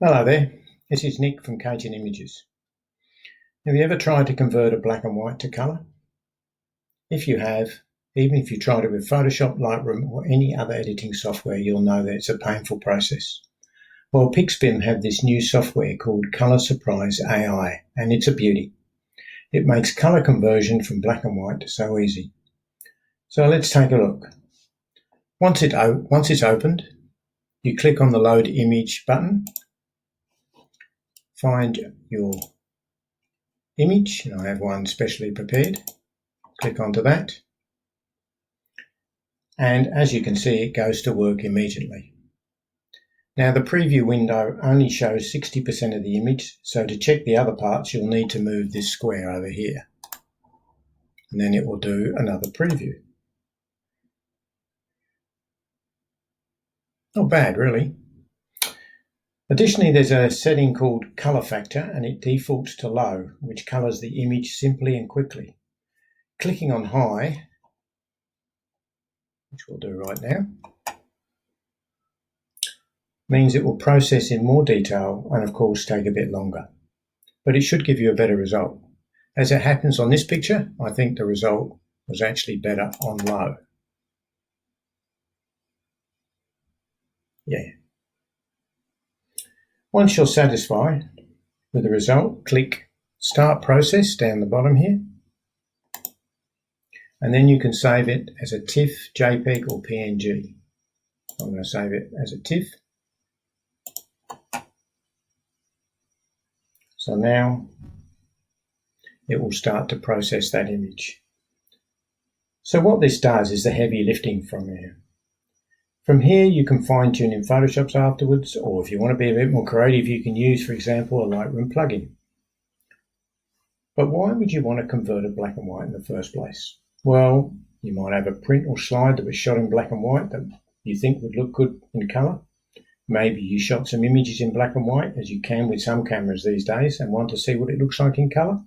Hello there, this is Nick from Katin Images. Have you ever tried to convert a black and white to colour? If you have, even if you tried it with Photoshop, Lightroom or any other editing software, you'll know that it's a painful process. Well, pixbim have this new software called ColorSurprise AI, and it's a beauty. It makes colour conversion from black and white so easy. So let's take a look. Once it's opened, you click on the Load Image button. Find your image, and I have one specially prepared. Click onto that, and as you can see, it goes to work immediately. Now the preview window only shows 60% of the image, so to check the other parts you'll need to move this square over here, and then it will do another preview. Not bad, really. Additionally, there's a setting called Color Factor, and it defaults to low, which colors the image simply and quickly. Clicking on high, which we'll do right now, means it will process in more detail and of course take a bit longer, but it should give you a better result. As it happens on this picture, I think the result was actually better on low. Yeah. Once you're satisfied with the result, click Start Process down the bottom here, and then you can save it as a TIFF, JPEG or PNG. I'm going to save it as a TIFF. So now it will start to process that image. So what this does is the heavy lifting from here. From here you can fine tune in Photoshop afterwards, or if you want to be a bit more creative you can use, for example, a Lightroom plugin. But why would you want to convert a black and white in the first place? Well, you might have a print or slide that was shot in black and white that you think would look good in colour. Maybe you shot some images in black and white, as you can with some cameras these days, and want to see what it looks like in colour.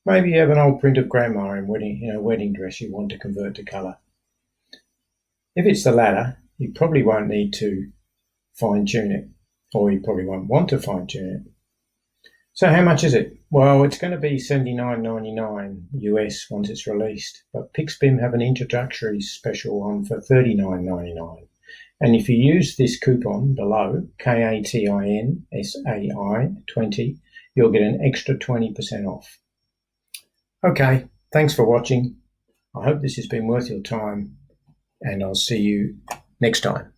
Maybe you have an old print of grandma in wedding dress you want to convert to colour. If it's the latter, you probably won't need to fine-tune it, or you probably won't want to fine-tune it. So how much is it? Well, it's going to be $79.99 US once it's released, but pixbim have an introductory special on for $39.99. And if you use this coupon below, KATIN SAI 20, you'll get an extra 20% off. Okay, thanks for watching. I hope this has been worth your time, and I'll see you next time.